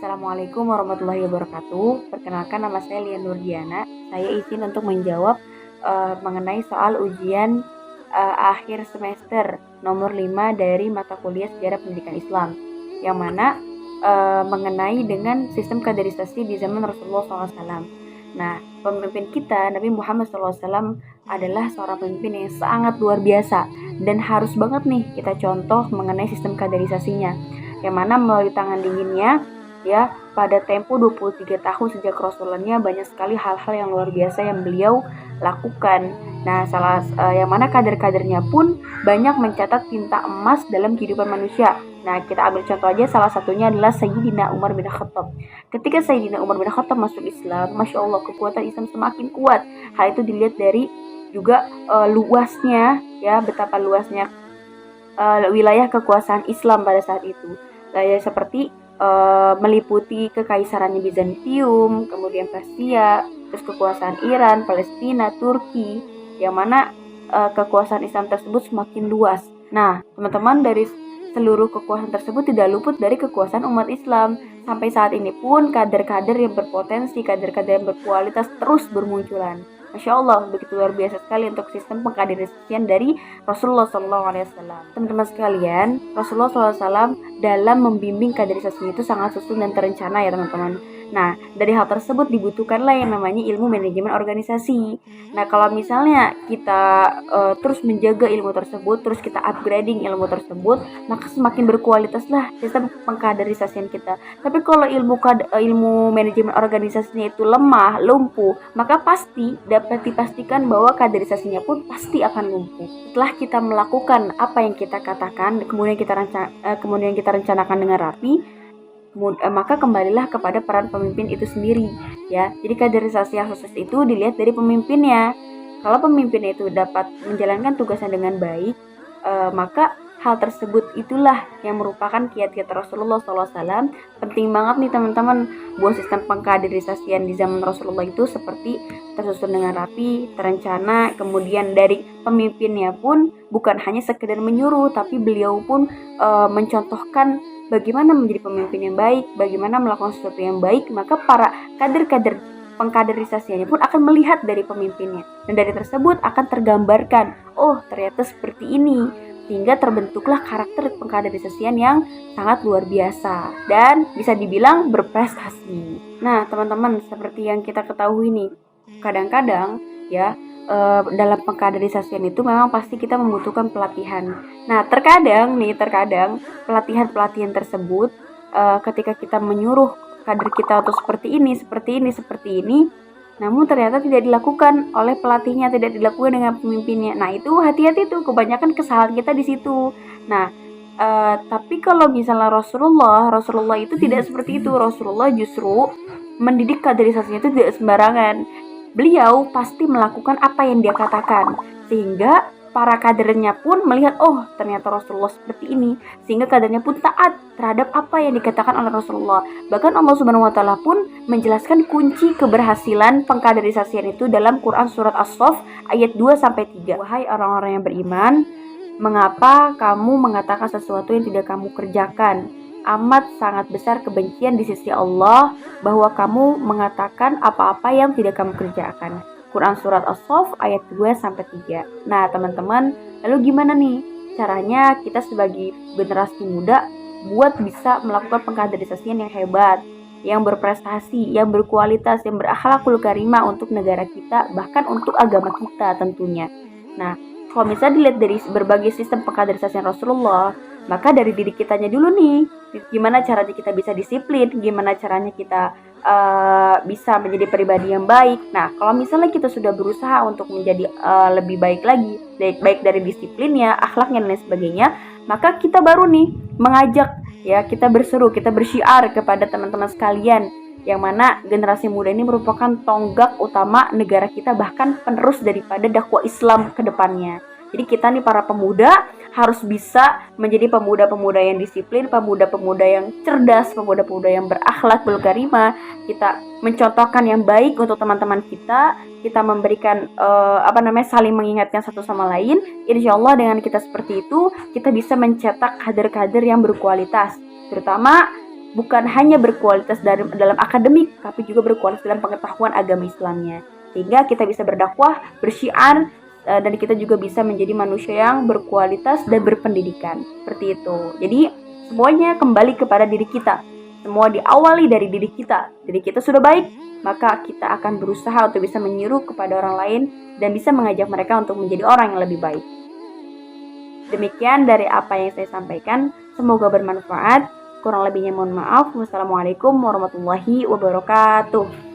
Assalamualaikum warahmatullahi wabarakatuh. Perkenalkan, nama saya Lian Nurdiana. Saya izin untuk menjawab mengenai soal ujian akhir semester nomor 5 dari mata kuliah Sejarah Pendidikan Islam, yang mana mengenai dengan sistem kaderisasi di zaman Rasulullah SAW. Nah, pemimpin kita Nabi Muhammad SAW adalah seorang pemimpin yang sangat luar biasa dan harus banget nih kita contoh mengenai sistem kaderisasinya, yang mana melalui tangan dinginnya ya pada tempo 23 tahun sejak Rasulullah banyak sekali hal-hal yang luar biasa yang beliau lakukan. Nah, yang mana kader-kadernya pun banyak mencatat tinta emas dalam kehidupan manusia. Nah, kita ambil contoh aja, salah satunya adalah Sayyidina Umar bin Khattab. Ketika Sayyidina Umar bin Khattab masuk Islam, Masya Allah, kekuatan Islam semakin kuat. Hal itu dilihat dari juga luasnya, ya, betapa luasnya wilayah kekuasaan Islam pada saat itu. Seperti meliputi kekaisarannya Bizantium, kemudian Persia, terus kekuasaan Iran, Palestina, Turki, yang mana kekuasaan Islam tersebut semakin luas. Nah, teman-teman, dari seluruh kekuasaan tersebut tidak luput dari kekuasaan umat Islam. Sampai saat ini pun kader-kader yang berpotensi, kader-kader yang berkualitas terus bermunculan. Masya Allah, begitu luar biasa sekali untuk sistem pengkaderisasian dari Rasulullah SAW. Teman-teman sekalian, Rasulullah SAW dalam membimbing kaderisasi itu sangat susun dan terencana ya teman-teman. Nah, dari hal tersebut dibutuhkanlah yang namanya ilmu manajemen organisasi. Nah, kalau misalnya kita terus menjaga ilmu tersebut, terus kita upgrading ilmu tersebut, maka semakin berkualitaslah sistem pengkaderisasian kita. Tapi kalau ilmu manajemen organisasinya itu lemah, lumpuh, maka pasti dapat dipastikan bahwa kaderisasinya pun pasti akan lumpuh. Setelah kita melakukan apa yang kita katakan, kemudian kita rencanakan dengan rapi, maka kembalilah kepada peran pemimpin itu sendiri, ya. Jadi kaderisasi yang khusus itu dilihat dari pemimpinnya. Kalau pemimpinnya itu dapat menjalankan tugasnya dengan baik, maka hal tersebut itulah yang merupakan kiat-kiat Rasulullah SAW. Penting banget nih teman-teman, buat sistem pengkaderisasian di zaman Rasulullah itu seperti tersusun dengan rapi, terencana, kemudian dari pemimpinnya pun bukan hanya sekedar menyuruh, tapi beliau pun mencontohkan bagaimana menjadi pemimpin yang baik, bagaimana melakukan sesuatu yang baik. Maka para kader-kader pengkaderisasiannya pun akan melihat dari pemimpinnya, dan dari tersebut akan tergambarkan, oh ternyata seperti ini, sehingga terbentuklah karakter pengkaderisasian yang sangat luar biasa dan bisa dibilang berprestasi. Nah teman-teman, seperti yang kita ketahui nih, kadang-kadang ya dalam pengkaderisasian itu memang pasti kita membutuhkan pelatihan. Nah terkadang pelatihan-pelatihan tersebut ketika kita menyuruh kader kita untuk seperti ini, namun ternyata tidak dilakukan oleh pelatihnya, tidak dilakukan dengan pemimpinnya. Nah itu hati-hati tuh, kebanyakan kesalahan kita di situ. Nah tapi kalau misalnya Rasulullah itu tidak seperti itu. Rasulullah justru mendidik kaderisasinya itu tidak sembarangan. Beliau pasti melakukan apa yang dia katakan, sehingga para kadernya pun melihat, oh ternyata Rasulullah seperti ini, sehingga kadernya pun taat terhadap apa yang dikatakan oleh Rasulullah. Bahkan Allah Subhanahu wa Ta'ala pun menjelaskan kunci keberhasilan pengkaderisasian itu dalam Quran surat As-Saff ayat 2-3. Wahai orang-orang yang beriman, mengapa kamu mengatakan sesuatu yang tidak kamu kerjakan? Amat sangat besar kebencian di sisi Allah bahwa kamu mengatakan apa-apa yang tidak kamu kerjakan. Quran surat As-Saff ayat 2-3. Nah teman-teman, lalu gimana nih caranya kita sebagai generasi muda buat bisa melakukan pengkaderisasian yang hebat, yang berprestasi, yang berkualitas, yang berakhlakul karimah untuk negara kita, bahkan untuk agama kita tentunya. Nah, kalau misalnya dilihat dari berbagai sistem pengkaderisasian Rasulullah, maka dari diri kitanya dulu nih, gimana caranya kita bisa disiplin, gimana caranya kita bisa menjadi pribadi yang baik. Nah, kalau misalnya kita sudah berusaha untuk menjadi lebih baik lagi, baik dari disiplinnya, akhlaknya dan lain sebagainya, maka kita baru nih mengajak, ya, kita berseru, kita bersyiar kepada teman-teman sekalian, yang mana generasi muda ini merupakan tonggak utama negara kita, bahkan penerus daripada dakwah Islam ke depannya. Jadi kita nih para pemuda harus bisa menjadi pemuda-pemuda yang disiplin, pemuda-pemuda yang cerdas, pemuda-pemuda yang berakhlak karimah. Kita mencontohkan yang baik untuk teman-teman kita memberikan saling mengingatkan satu sama lain. Insya Allah dengan kita seperti itu, kita bisa mencetak kader-kader yang berkualitas, terutama bukan hanya berkualitas dalam akademik, tapi juga berkualitas dalam pengetahuan agama Islamnya. Sehingga kita bisa berdakwah, bersyiar, dan kita juga bisa menjadi manusia yang berkualitas dan berpendidikan. Seperti itu. Jadi semuanya kembali kepada diri kita. Semua diawali dari diri kita. Diri kita sudah baik, maka kita akan berusaha untuk bisa menyuruh kepada orang lain dan bisa mengajak mereka untuk menjadi orang yang lebih baik. Demikian dari apa yang saya sampaikan. Semoga bermanfaat. Kurang lebihnya mohon maaf. Wassalamualaikum warahmatullahi wabarakatuh.